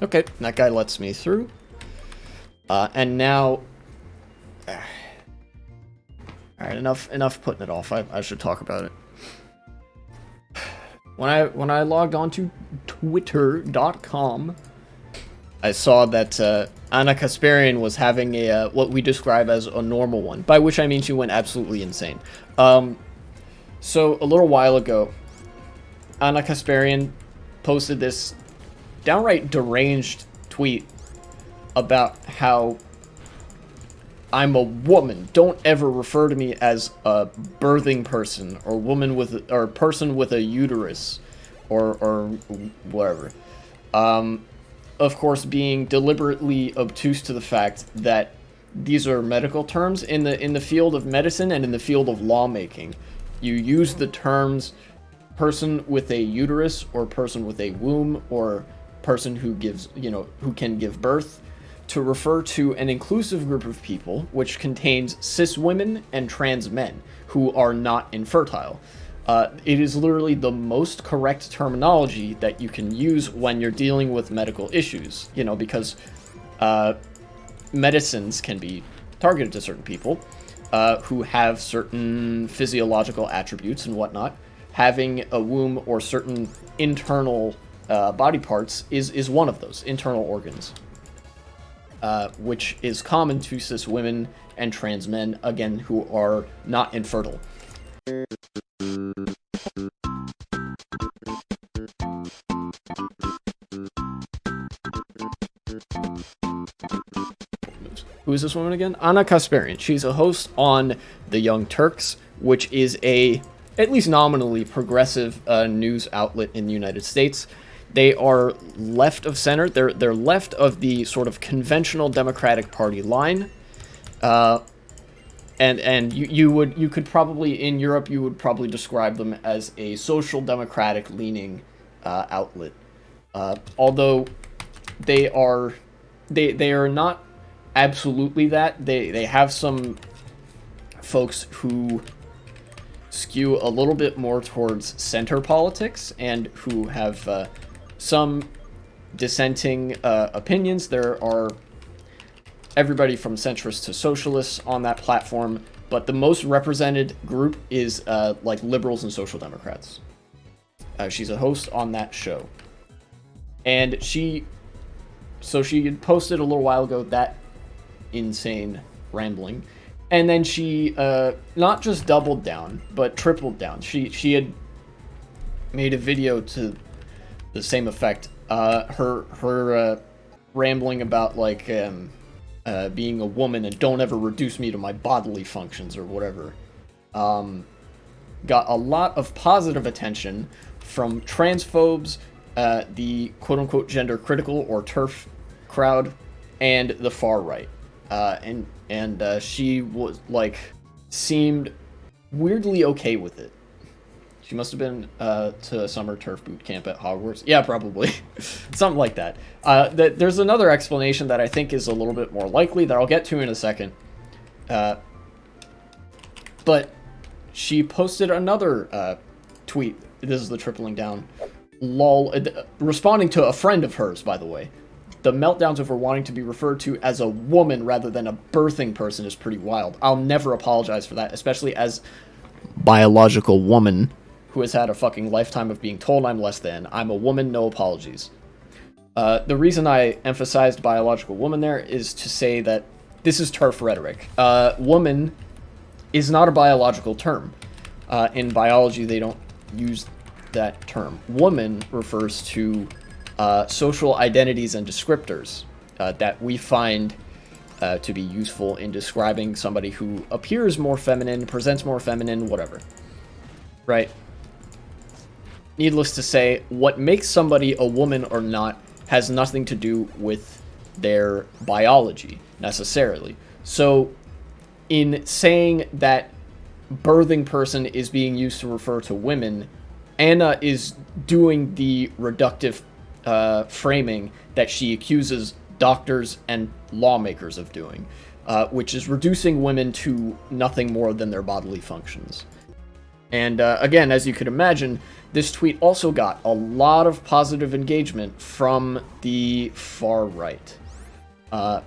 Okay, that guy lets me through. And now... Alright, enough putting it off. I should talk about it. When I logged onto Twitter.com, I saw that Anna Kasparian was having a what we describe as a normal one, by which I mean she went absolutely insane. So a little while ago, Anna Kasparian posted this downright deranged tweet about how I'm a woman. Don't ever refer to me as a birthing person or woman with or person with a uterus or whatever. Of course, being deliberately obtuse to the fact that these are medical terms in the field of medicine and in the field of lawmaking. You use the terms person with a uterus or person with a womb or person who gives, who can give birth to refer to an inclusive group of people which contains cis women and trans men who are not infertile. It is literally the most correct terminology that you can use when you're dealing with medical issues, because medicines can be targeted to certain people who have certain physiological attributes and whatnot. Having a womb or certain internal body parts is one of those internal organs, which is common to cis women and trans men, again, who are not infertile. Who is this woman again? Anna Kasparian. She's a host on The Young Turks, which is a, at least nominally, progressive news outlet in the United States. They are left of center. They're left of the sort of conventional Democratic Party line. And you could probably, in Europe, you would probably describe them as a social democratic leaning outlet. Although they are not absolutely that. They have some folks who skew a little bit more towards center politics and who have some dissenting opinions. There are everybody from centrists to socialists on that platform, but the most represented group is like liberals and social democrats. She's a host on that show, and she had posted a little while ago that insane rambling, and then she not just doubled down but tripled down. She had made a video to the same effect. Her rambling about like being a woman and don't ever reduce me to my bodily functions or whatever got a lot of positive attention from transphobes, the quote-unquote gender critical or TERF crowd, and the far right. And she was like seemed weirdly okay with it. She must have been to a summer turf boot camp at Hogwarts. Yeah, probably. Something like that. There's another explanation that I think is a little bit more likely that I'll get to in a second. But she posted another tweet. This is the tripling down. Lol. Responding to a friend of hers, by the way. The meltdowns over wanting to be referred to as a woman rather than a birthing person is pretty wild. I'll never apologize for that, especially as biological woman who has had a fucking lifetime of being told I'm less than. I'm a woman, no apologies. The reason I emphasized biological woman there is to say that this is TERF rhetoric. Woman is not a biological term. In biology, they don't use that term. Woman refers to social identities and descriptors that we find to be useful in describing somebody who appears more feminine, presents more feminine, whatever. Right? Needless to say, what makes somebody a woman or not has nothing to do with their biology, necessarily. So, in saying that birthing person is being used to refer to women, Anna is doing the reductive framing that she accuses doctors and lawmakers of doing, which is reducing women to nothing more than their bodily functions. And again, as you could imagine, this tweet also got a lot of positive engagement from the far right. And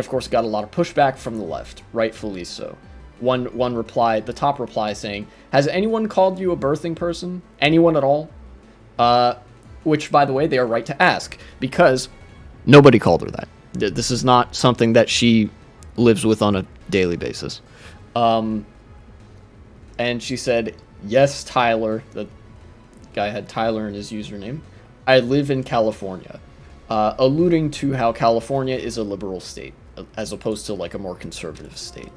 of course, it got a lot of pushback from the left, rightfully so. One reply, the top reply saying, "Has anyone called you a birthing person? Anyone at all?" Which, by the way, they are right to ask, because nobody called her that. This is not something that she lives with on a daily basis. And she said, "Yes, Tyler," the guy had Tyler in his username, "I live in California," alluding to how California is a liberal state, as opposed to like a more conservative state.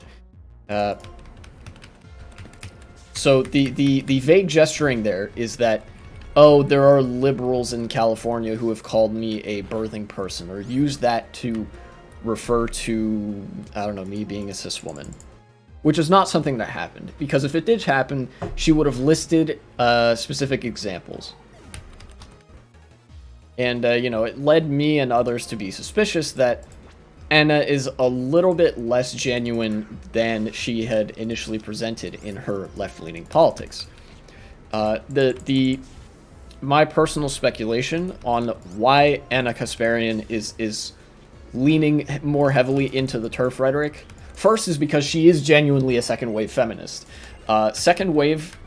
So the vague gesturing there is that, oh, there are liberals in California who have called me a birthing person, or use that to refer to, I don't know, me being a cis woman. Which is not something that happened, because if it did happen, she would have listed specific examples. And, it led me and others to be suspicious that Anna is a little bit less genuine than she had initially presented in her left-leaning politics. My personal speculation on why Anna Kasparian is leaning more heavily into the TERF rhetoric, first is because she is genuinely a second-wave feminist. Second-wave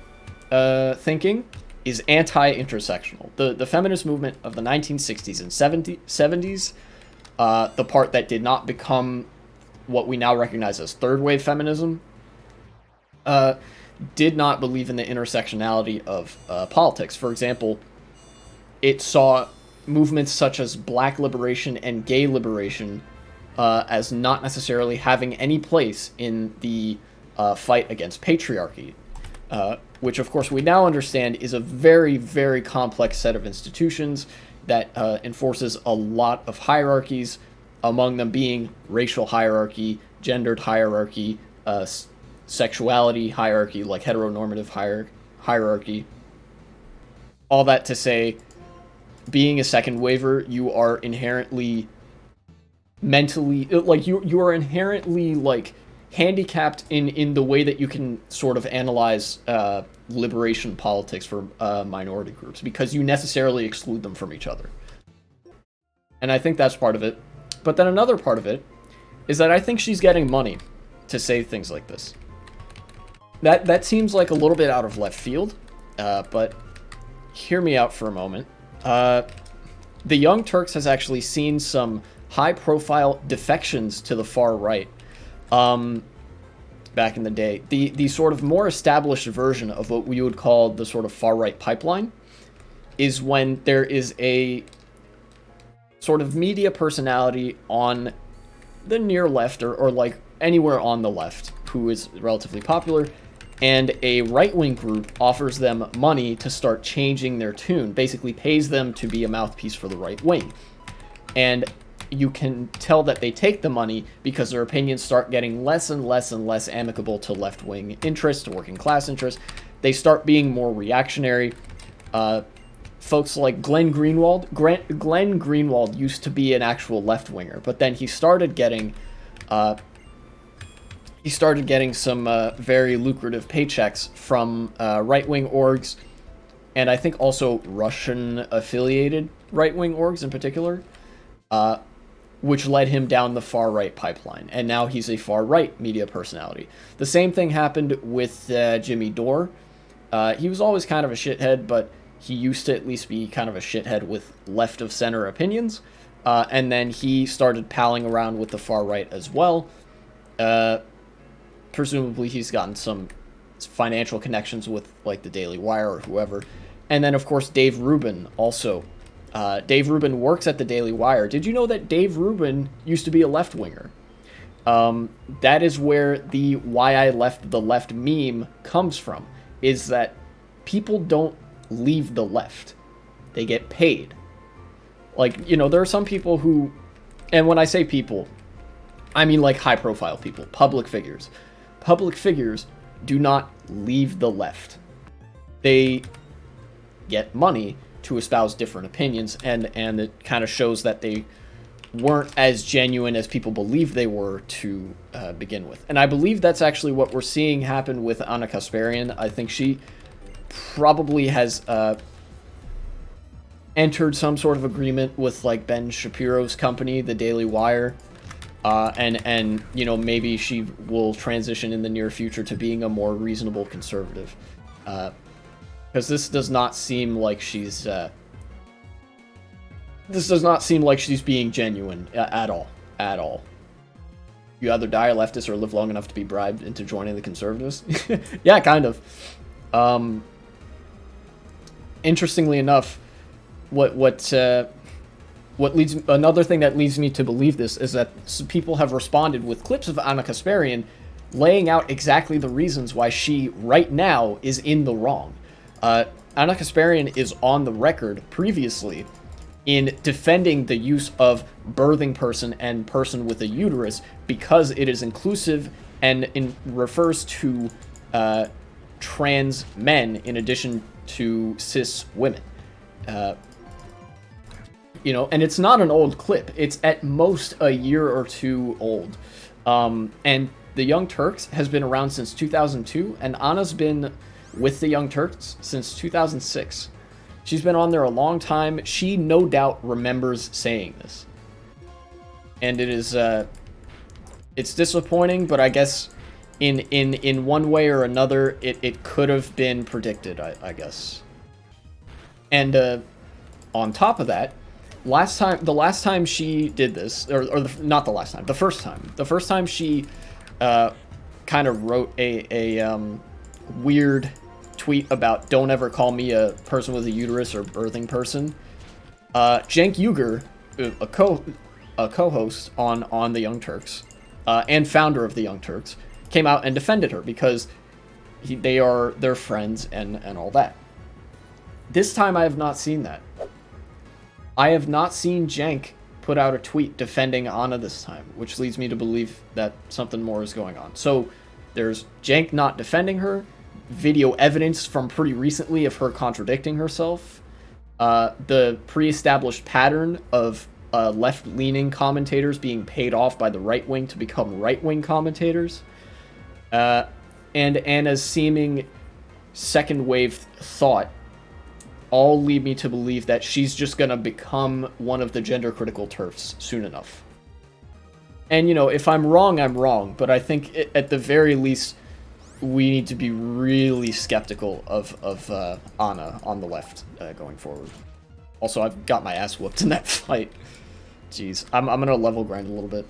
thinking is anti-intersectional. The feminist movement of the 1960s and 70s, the part that did not become what we now recognize as third-wave feminism, did not believe in the intersectionality of politics. For example, it saw movements such as black liberation and gay liberation as not necessarily having any place in the fight against patriarchy, which of course we now understand is a very, very complex set of institutions that enforces a lot of hierarchies, among them being racial hierarchy, gendered hierarchy, sexuality hierarchy, like heteronormative hierarchy. All that to say, being a second waver, you are inherently mentally, like, you are inherently, like, handicapped in the way that you can sort of analyze liberation politics for minority groups, because you necessarily exclude them from each other. And I think that's part of it. But then another part of it is that I think she's getting money to say things like this. That seems like a little bit out of left field, but hear me out for a moment. The Young Turks has actually seen some high-profile defections to the far right back in the day. The sort of more established version of what we would call the sort of far-right pipeline is when there is a sort of media personality on the near left, or like anywhere on the left, who is relatively popular, and a right-wing group offers them money to start changing their tune, basically pays them to be a mouthpiece for the right wing. And you can tell that they take the money because their opinions start getting less and less and less amicable to left-wing interests, to working class interests. They start being more reactionary. Folks like Glenn Greenwald. Glenn Greenwald used to be an actual left-winger, but then he started getting some very lucrative paychecks from right-wing orgs, and I think also Russian-affiliated right-wing orgs in particular, which led him down the far-right pipeline, and now he's a far-right media personality. The same thing happened with Jimmy Dore. He was always kind of a shithead, but he used to at least be kind of a shithead with left-of-center opinions, and then he started palling around with the far-right as well. Presumably he's gotten some financial connections with, like, the Daily Wire or whoever. And then, of course, Dave Rubin also. Dave Rubin works at the Daily Wire. Did you know that Dave Rubin used to be a left-winger? That is where the "why I left the left" meme comes from, is that people don't leave the left. They get paid. Like, there are some people who, and when I say people, I mean like high-profile people, public figures. Public figures do not leave the left. They get money to espouse different opinions, and it kind of shows that they weren't as genuine as people believed they were to begin with. And I believe that's actually what we're seeing happen with Anna Kasparian. I think she probably has entered some sort of agreement with like Ben Shapiro's company, the Daily Wire, and you know, maybe she will transition in the near future to being a more reasonable conservative, because this does not seem like she's being genuine at all. You either die a leftist or live long enough to be bribed into joining the conservatives. Yeah, kind of. Interestingly enough, another thing that leads me to believe this is that people have responded with clips of Anna Kasparian laying out exactly the reasons why she right now is in the wrong. Anna Kasparian is on the record previously in defending the use of birthing person and person with a uterus because it is inclusive and refers to trans men in addition to cis women. You know, and it's not an old clip. It's at most a year or two old. And the Young Turks has been around since 2002, and Anna's been with the Young Turks since 2006. She's been on there a long time. She no doubt remembers saying this. And it is, it's disappointing, but I guess in one way or another, it could have been predicted, I guess. And on top of that, the last time she did this, not the last time, the first time she kind of wrote a weird tweet about don't ever call me a person with a uterus or birthing person. Cenk Uygur, a co-host on the Young Turks, and founder of the Young Turks, came out and defended her because they're friends and all that. This time I have not seen that. I have not seen Cenk put out a tweet defending Anna this time, which leads me to believe that something more is going on. So there's Cenk not defending her, video evidence from pretty recently of her contradicting herself, the pre-established pattern of left-leaning commentators being paid off by the right wing to become right-wing commentators, and Anna's seeming second-wave thought all lead me to believe that she's just gonna become one of the gender-critical TERFs soon enough. And, you know, if I'm wrong, I'm wrong, but I think at the very least, we need to be really skeptical of Anna on the left going forward. Also, I've got my ass whooped in that fight. Jeez, I'm gonna level grind a little bit.